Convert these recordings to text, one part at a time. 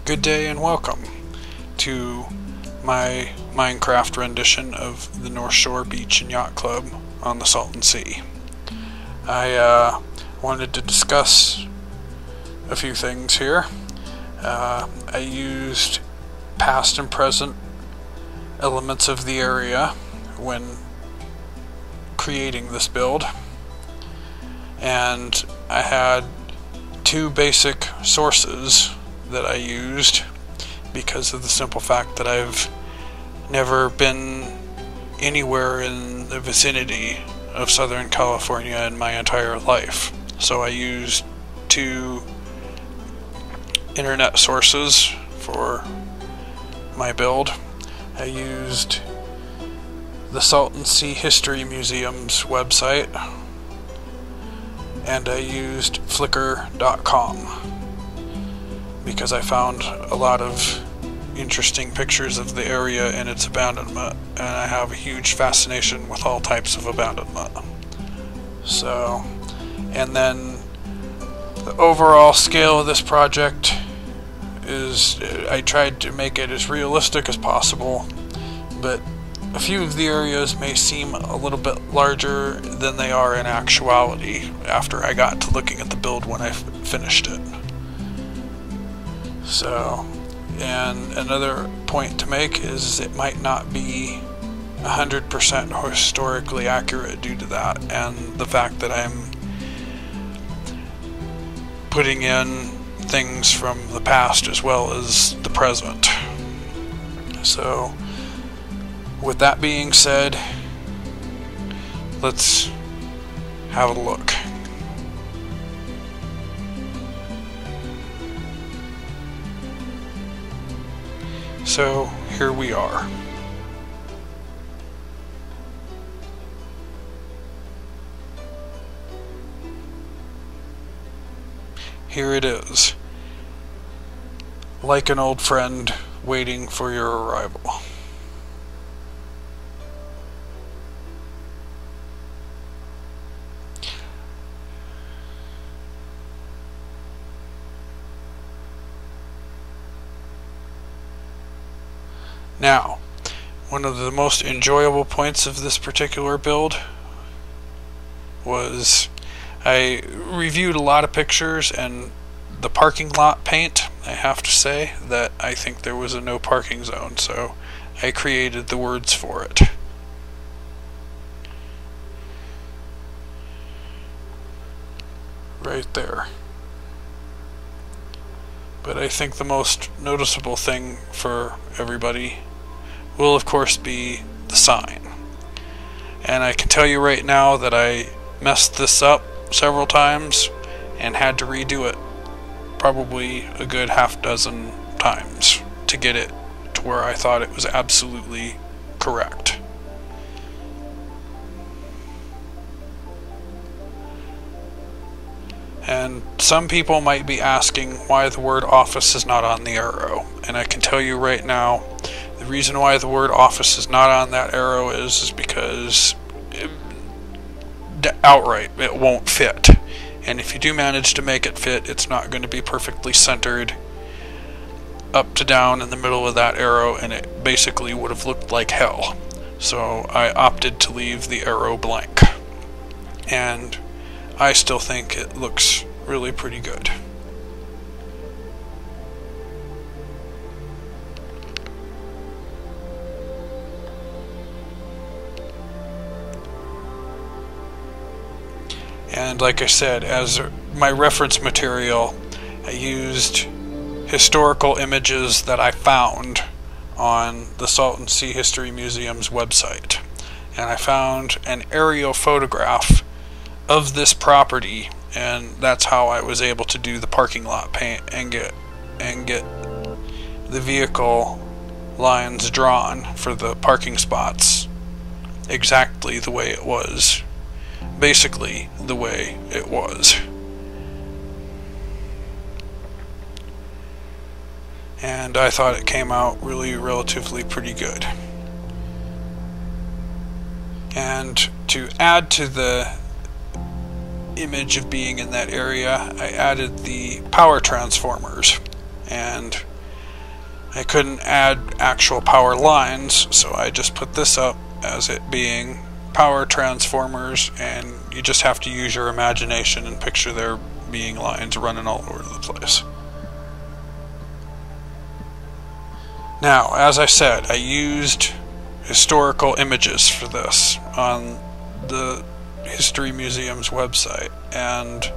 Good day and welcome to my Minecraft rendition of the North Shore Beach and Yacht Club on the Salton Sea. I wanted to discuss a few things here. I used past and present elements of the area when creating this build, and I had two basic sources that I used because of the simple fact that I've never been anywhere in the vicinity of Southern California in my entire life. So I used two internet sources for my build. I used the Salton Sea History Museum's website, and I used Flickr.com because I found a lot of interesting pictures of the area and its abandonment, and I have a huge fascination with all types of abandonment. So, and then the overall scale of this project is, I tried to make it as realistic as possible, but a few of the areas may seem a little bit larger than they are in actuality after I got to looking at the build when I finished it. So, and another point to make is it might not be 100% historically accurate due to that, and the fact that I'm putting in things from the past as well as the present. So, with that being said, let's have a look. So here we are. Here it is, like an old friend waiting for your arrival. Now, one of the most enjoyable points of this particular build was I reviewed a lot of pictures, and the parking lot paint, I have to say that I think there was a no parking zone, so I created the words for it. Right there. But I think the most noticeable thing for everybody will of course be the sign. And I can tell you right now that I messed this up several times and had to redo it probably a good half dozen times to get it to where I thought it was absolutely correct. And some people might be asking why the word office is not on the arrow. And I can tell you right now, the reason why the word office is not on that arrow is because outright it won't fit. And if you do manage to make it fit, it's not going to be perfectly centered up to down in the middle of that arrow, and it basically would have looked like hell. So I opted to leave the arrow blank. And I still think it looks really pretty good. And like I said, as my reference material, I used historical images that I found on the Salton Sea History Museum's website. And I found an aerial photograph of this property, and that's how I was able to do the parking lot paint and get the vehicle lines drawn for the parking spots exactly the way it was, basically the way it was. And I thought it came out really relatively pretty good. And to add to the image of being in that area, I added the power transformers, and I couldn't add actual power lines, so I just put this up as it being power transformers, and you just have to use your imagination and picture there being lines running all over the place. Now, as I said, I used historical images for this on the History Museum's website, and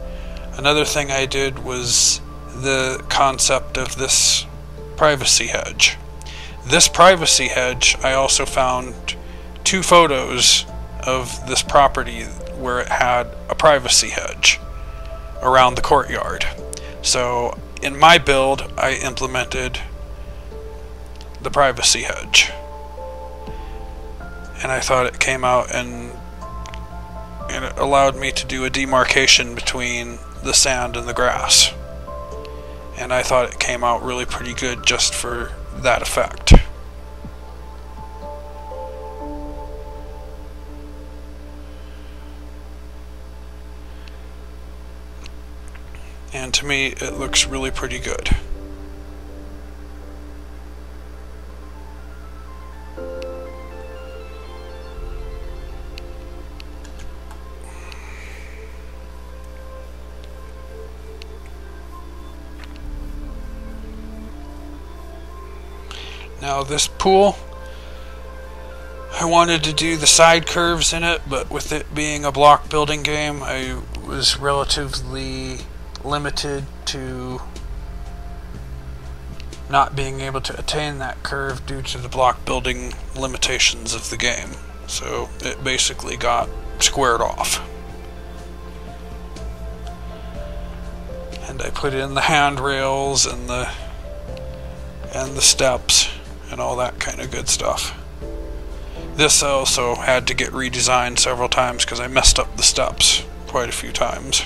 another thing I did was the concept of this privacy hedge. This privacy hedge, I also found 2 photos of this property where it had a privacy hedge around the courtyard. So in my build, I implemented the privacy hedge, and I thought it came out and it allowed me to do a demarcation between the sand and the grass, and I thought it came out really pretty good just for that effect. And to me, it looks really pretty good. Now this pool, I wanted to do the side curves in it, but with it being a block building game, I was relatively limited to not being able to attain that curve due to the block building limitations of the game. So it basically got squared off. And I put in the handrails and the steps and all that kind of good stuff. This also had to get redesigned several times because I messed up the steps quite a few times.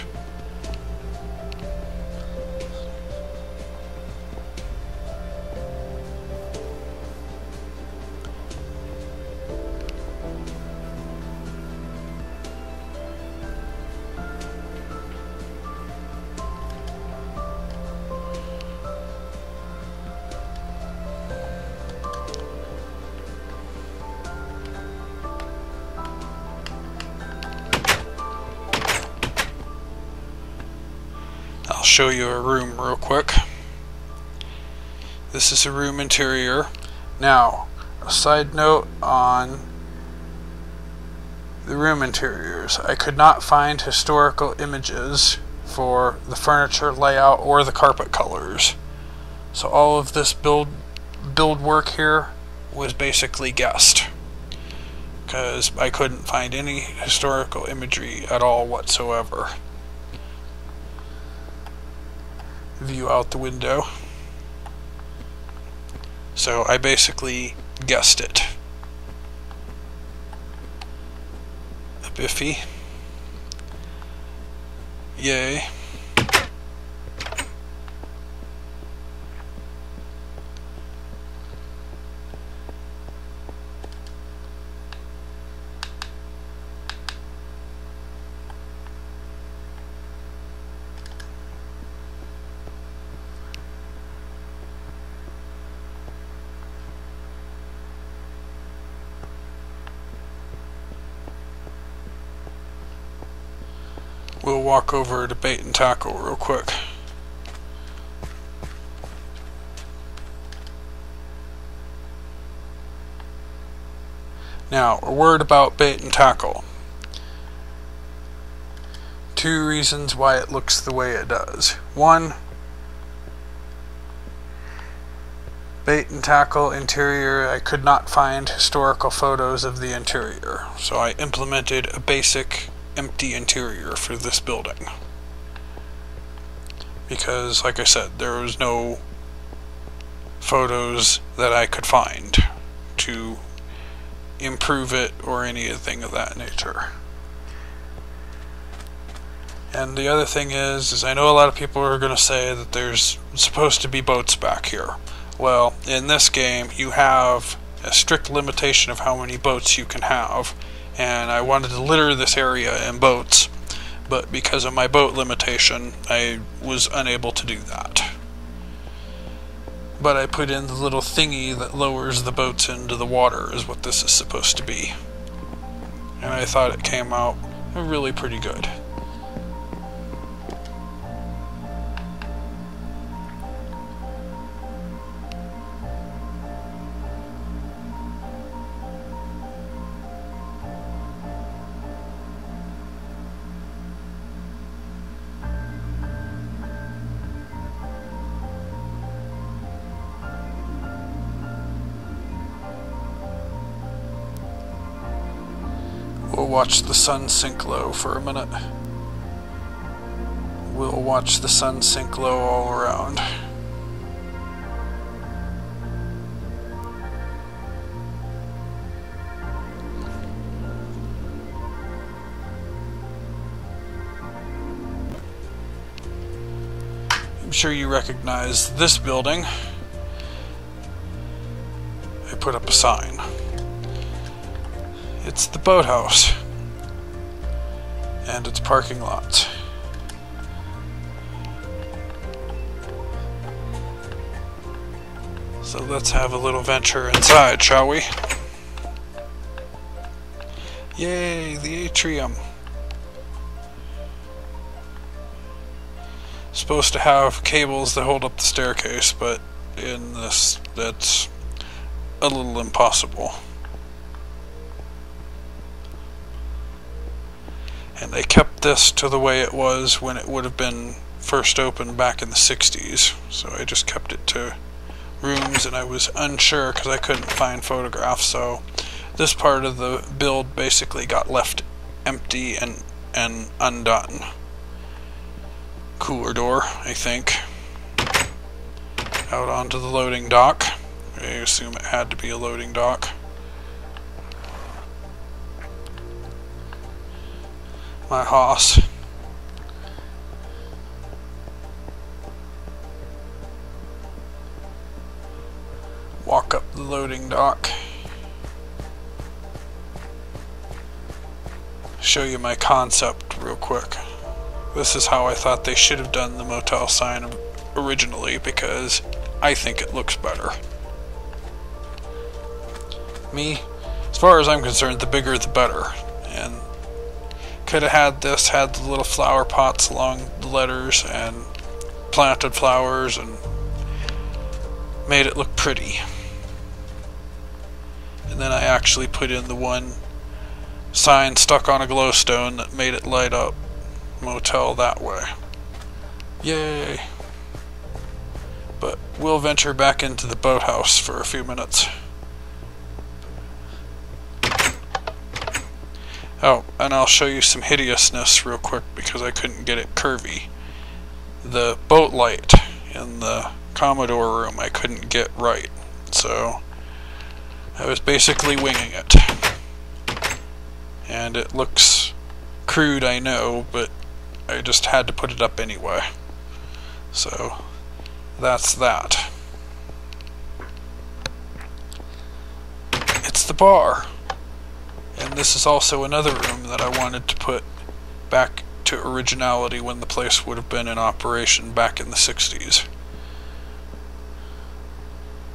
I'll show you a room real quick. This is a room interior. Now, a side note on the room interiors. I could not find historical images for the furniture layout or the carpet colors. So all of this build work here was basically guessed, because I couldn't find any historical imagery at all whatsoever. View out the window. So I basically guessed it. A biffy. Yay. We'll walk over to bait and tackle real quick. Now, a word about bait and tackle. 2 reasons why it looks the way it does. 1, bait and tackle interior, I could not find historical photos of the interior, so I implemented a basic empty interior for this building, because like I said, there was no photos that I could find to improve it or anything of that nature. And the other thing is I know a lot of people are going to say that there's supposed to be boats back here. Well, in this game you have a strict limitation of how many boats you can have, and I wanted to litter this area in boats, but because of my boat limitation I was unable to do that. but I put in the little thingy that lowers the boats into the water is what this is supposed to be. And I thought it came out really pretty good. We'll watch the sun sink low for a minute. We'll watch the sun sink low all around. I'm sure you recognize this building. I put up a sign. It's the boathouse and its parking lot. So let's have a little venture inside, shall we? Yay, the atrium. Supposed to have cables that hold up the staircase, but in this, that's a little impossible. And they kept this to the way it was when it would have been first opened back in the 60s. So I just kept it to rooms, and I was unsure because I couldn't find photographs. So this part of the build basically got left empty and undone. Cooler door, I think. Out onto the loading dock. I assume it had to be a loading dock. My house. Walk up the loading dock. Show you my concept real quick. This is how I thought they should have done the motel sign originally, because I think it looks better. Me, as far as I'm concerned, the bigger the better. And could have had this, had the little flower pots along the letters and planted flowers and made it look pretty. And then I actually put in the one sign stuck on a glowstone that made it light up motel that way. Yay! But we'll venture back into the boathouse for a few minutes. Oh, and I'll show you some hideousness real quick because I couldn't get it curvy. The boat light in the Commodore room I couldn't get right, so I was basically winging it. And it looks crude, I know, but I just had to put it up anyway. So that's that. It's the bar. And this is also another room that I wanted to put back to originality when the place would have been in operation back in the 60s.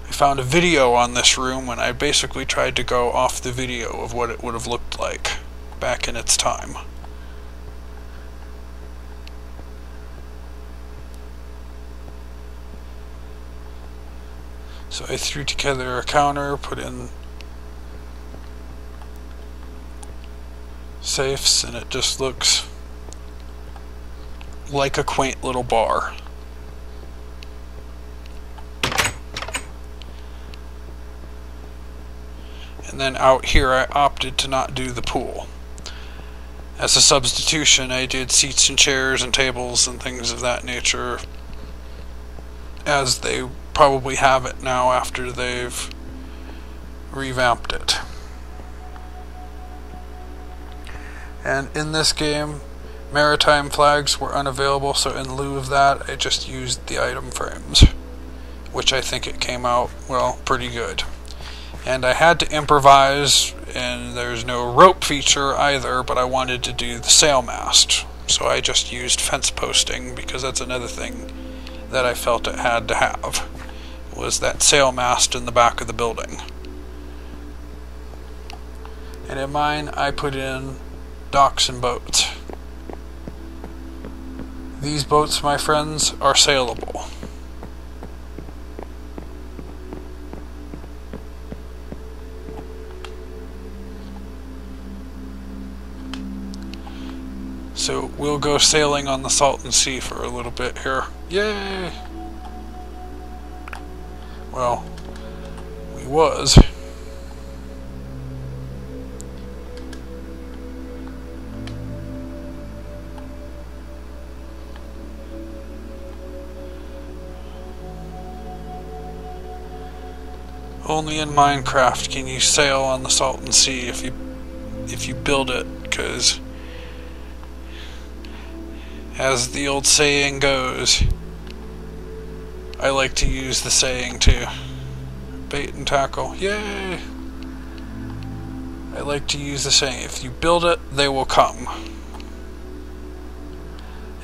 I found a video on this room when I basically tried to go off the video of what it would have looked like back in its time. So I threw together a counter, put in safes, and it just looks like a quaint little bar. And then out here I opted to not do the pool. As a substitution, I did seats and chairs and tables and things of that nature, as they probably have it now after they've revamped it. And in this game, maritime flags were unavailable, so in lieu of that, I just used the item frames, which I think it came out, well, pretty good. And I had to improvise, and there's no rope feature either, but I wanted to do the sail mast, so I just used fence posting, because that's another thing that I felt it had to have. was that sail mast in the back of the building. And in mine, I put in docks and boats. These boats, my friends, are sailable. So we'll go sailing on the Salton Sea for a little bit here. Yay! Well, we was. Only in Minecraft can you sail on the Salton Sea if you build it, because as the old saying goes, I like to use the saying too. Bait and tackle. Yay! I like to use the saying, if you build it, they will come.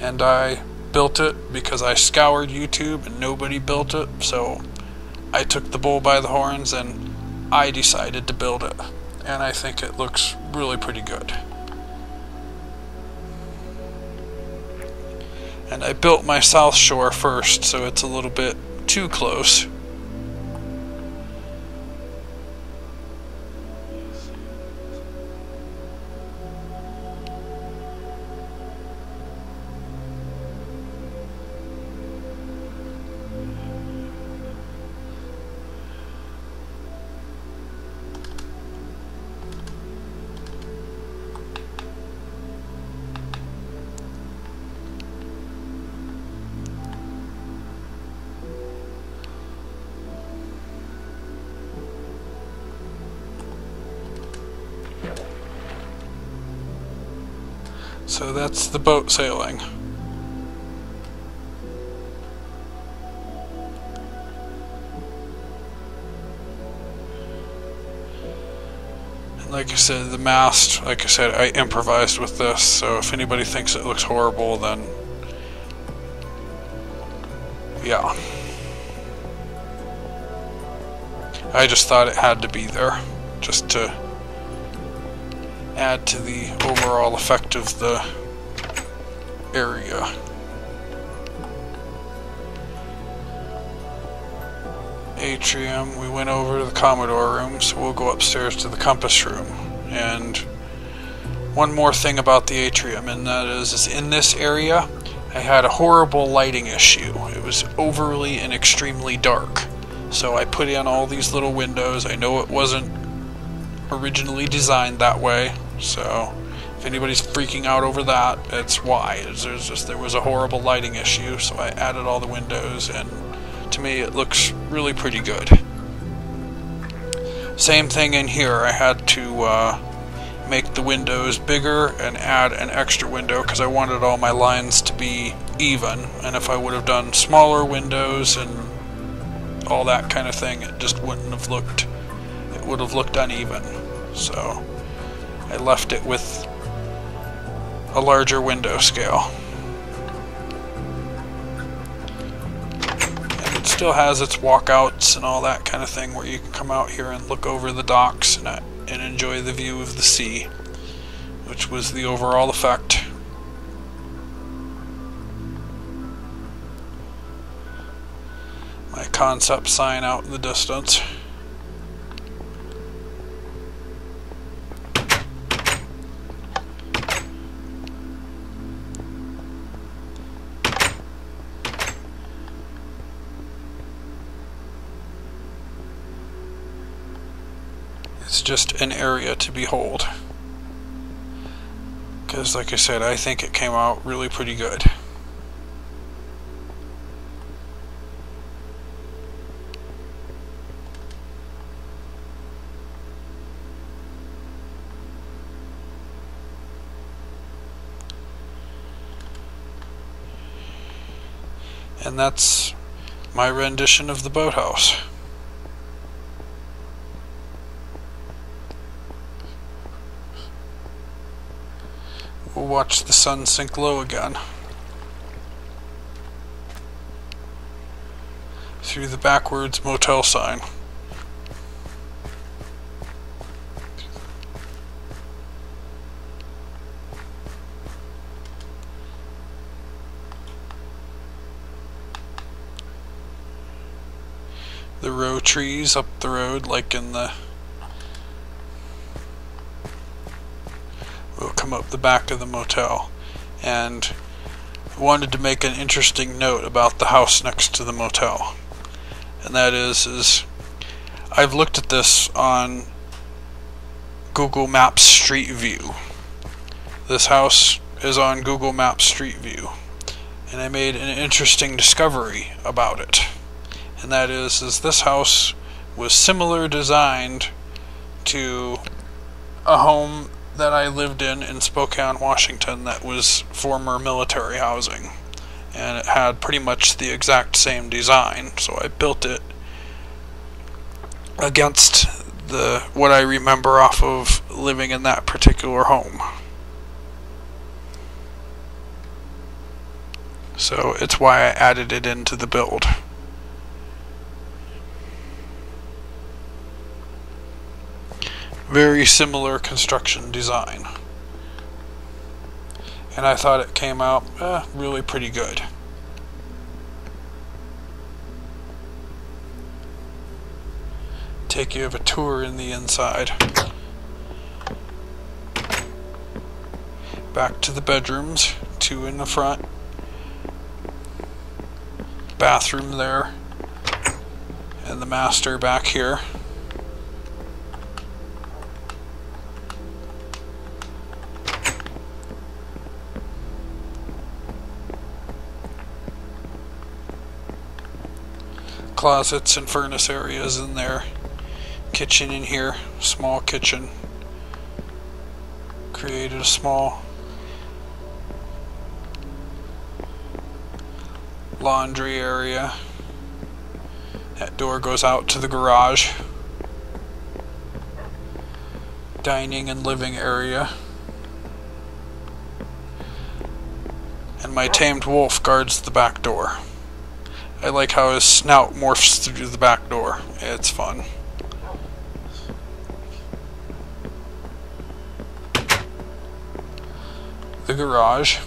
And I built it because I scoured YouTube and nobody built it, so I took the bull by the horns and I decided to build it. And I think it looks really pretty good. And I built my south shore first, so it's a little bit too close. So that's the boat sailing. And like I said, the mast, like I said, I improvised with this, so if anybody thinks it looks horrible, then yeah. I just thought it had to be there, just to add to the overall effect of the area. Atrium, we went over to the Commodore room, so we'll go upstairs to the compass room. And one more thing about the atrium, and that is in this area I had a horrible lighting issue. It was overly and extremely dark. So I put in all these little windows. I know it wasn't originally designed that way, so if anybody's freaking out over that, that's why. There was a horrible lighting issue, so I added all the windows, and to me it looks really pretty good. Same thing in here. I had to make the windows bigger and add an extra window because I wanted all my lines to be even, and if I would have done smaller windows and all that kind of thing, it just wouldn't have looked, it would have looked uneven. So I left it with a larger window scale. And it still has its walkouts and all that kind of thing where you can come out here and look over the docks and enjoy the view of the sea, which was the overall effect. My concept sign out in the distance. It's just an area to behold. Because, like I said, I think it came out really pretty good. And that's my rendition of the boathouse. We'll watch the sun sink low again. through the backwards motel sign. The row trees up the road, like in the... We'll come up the back of the motel. And I wanted to make an interesting note about the house next to the motel. And that is I've looked at this on Google Maps Street View. This house is on Google Maps Street View. And I made an interesting discovery about it. And that is this house was similar designed to a home that I lived in Spokane, Washington, that was former military housing. And it had pretty much the exact same design, so I built it against what I remember off of living in that particular home. So it's why I added it into the build. Very similar construction design. And I thought it came out really pretty good. Take you of a tour in the inside. Back to the bedrooms, 2 in the front. Bathroom there. And the master back here. Closets and furnace areas in there. Kitchen in here, small kitchen. Created a small laundry area. That door goes out to the garage. Dining and living area. And my tamed wolf guards the back door. I like how his snout morphs through the back door. It's fun. The garage.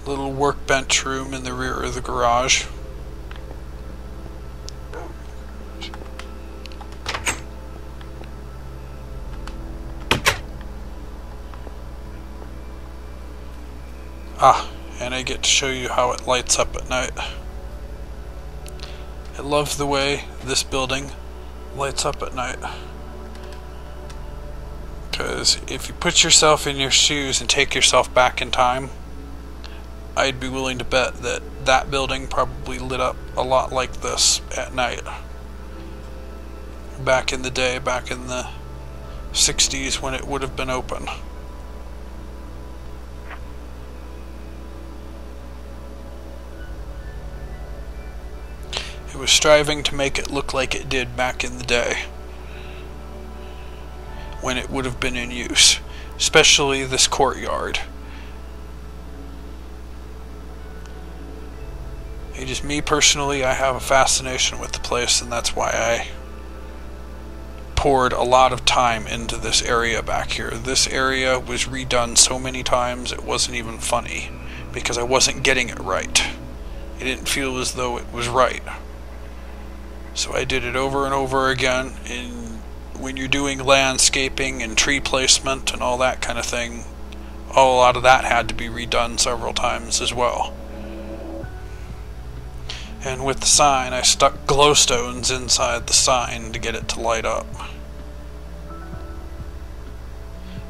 Little workbench room in the rear of the garage. And I get to show you how it lights up at night. I love the way this building lights up at night. Because if you put yourself in your shoes and take yourself back in time, I'd be willing to bet that that building probably lit up a lot like this at night. Back in the day, back in the 60s when it would have been open. It was striving to make it look like it did back in the day, when it would have been in use, especially this courtyard. Me personally, I have a fascination with the place, and that's why I poured a lot of time into this area back here. This area was redone so many times it wasn't even funny, because I wasn't getting it right. It didn't feel as though it was right. So I did it over and over again, and when you're doing landscaping and tree placement and all that kind of thing, a lot of that had to be redone several times as well. And with the sign, I stuck glowstones inside the sign to get it to light up.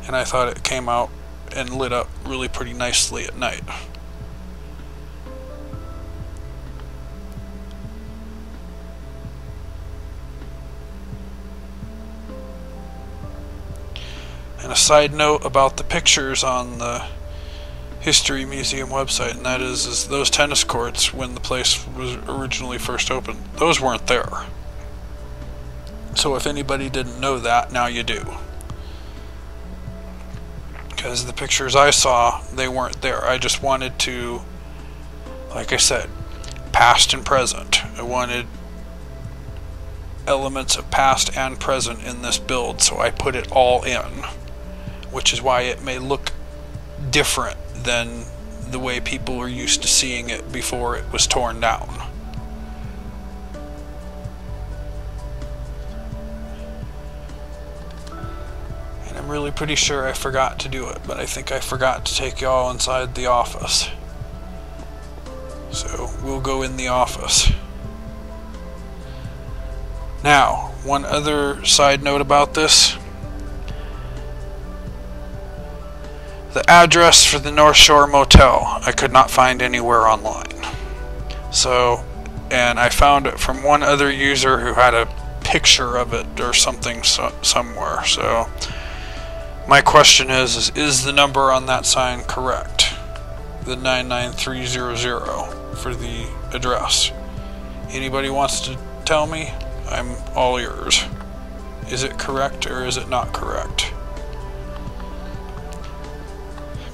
And I thought it came out and lit up really pretty nicely at night. And a side note about the pictures on the History Museum website, and that is those tennis courts, when the place was originally first opened, those weren't there. So if anybody didn't know that, now you do. because the pictures I saw, they weren't there. I just wanted to, like I said, past and present. I wanted elements of past and present in this build, so I put it all in, which is why it may look different than the way people are used to seeing it before it was torn down. And I'm really pretty sure I forgot to do it, but I think I forgot to take y'all inside the office. So we'll go in the office. Now, one other side note about this. The address for the North Shore Motel I could not find anywhere online. So, and I found it from one other user who had a picture of it or something somewhere. So, my question is the number on that sign correct? The 99300 for the address. Anybody wants to tell me? I'm all yours. Is it correct or is it not correct?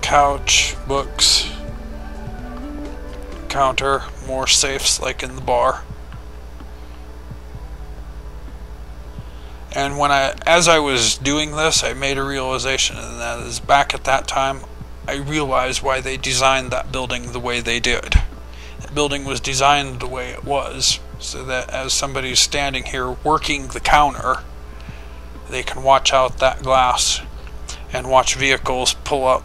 Couch, books, counter, more safes like in the bar. And as I was doing this, I made a realization, and that is, back at that time, I realized why they designed that building the way they did. That building was designed the way it was, so that as somebody's standing here working the counter, they can watch out that glass and watch vehicles pull up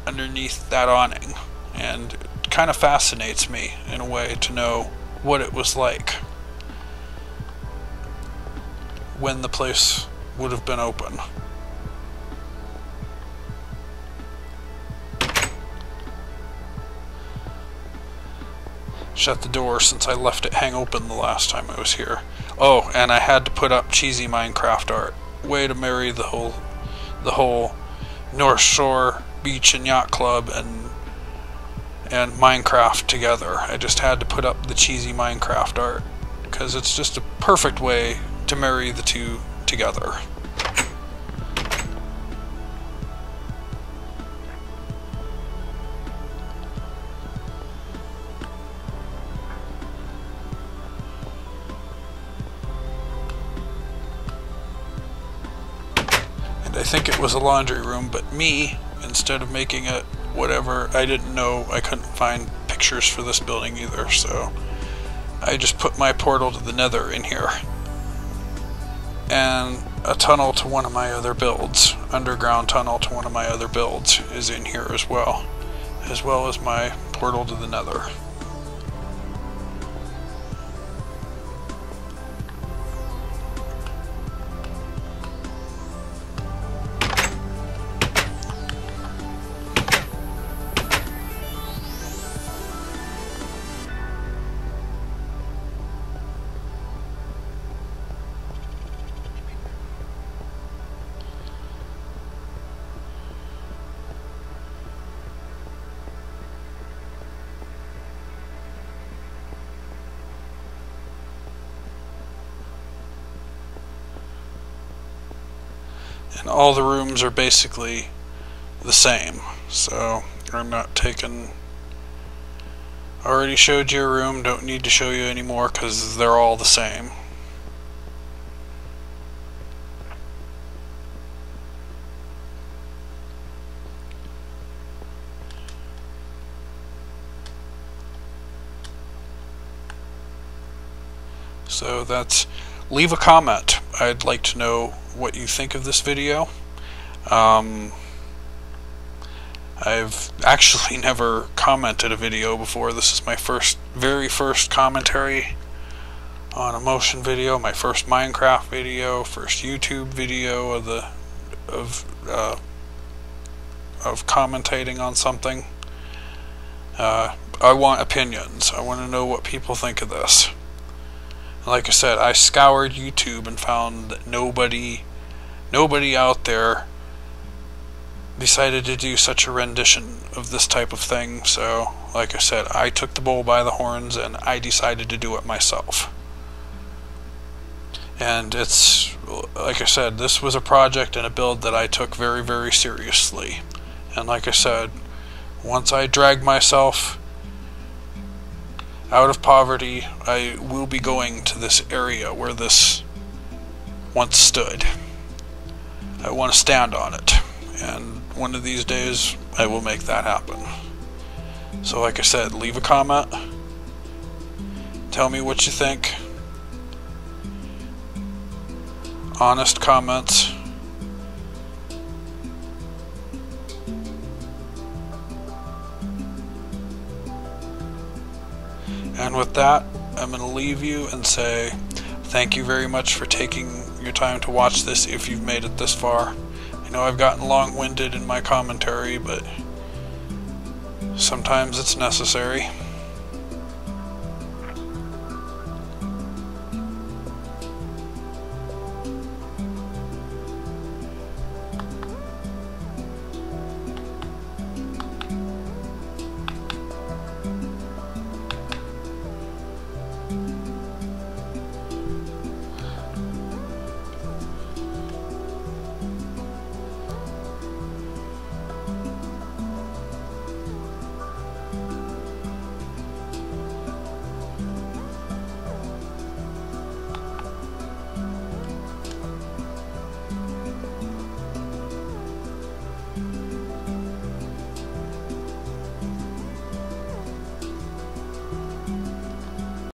underneath that awning. And it kind of fascinates me in a way to know what it was like when the place would have been open. Shut the door since I left it hang open the last time I was here. Oh, and I had to put up cheesy Minecraft art. Way to marry the whole North Shore Beach and Yacht Club and Minecraft together. I just had to put up the cheesy Minecraft art because it's just a perfect way to marry the two together. I think it was a laundry room, but me, instead of making it whatever, I didn't know, I couldn't find pictures for this building either, so I just put my portal to the nether in here. And a tunnel to one of my other builds, underground tunnel to one of my other builds is in here as well as my portal to the nether. And all the rooms are basically the same, so I'm not taking... I already showed you a room, don't need to show you anymore because they're all the same. So that's... leave a comment. I'd like to know what you think of this video. I've actually never commented a video before. This is my very first commentary on a motion video, my first Minecraft video, first YouTube video of commentating on something. I want opinions. I want to know what people think of this. Like I said, I scoured YouTube and found that nobody out there decided to do such a rendition of this type of thing. So, like I said, I took the bull by the horns and I decided to do it myself. And it's, like I said, this was a project and a build that I took very, very seriously. And like I said, once I drag myself out of poverty, I will be going to this area where this once stood. I want to stand on it, and one of these days I will make that happen. So like I said, leave a comment, tell me what you think, honest comments. And with that, I'm going to leave you and say thank you very much for taking your time to watch this if you've made it this far. I know I've gotten long-winded in my commentary, but sometimes it's necessary.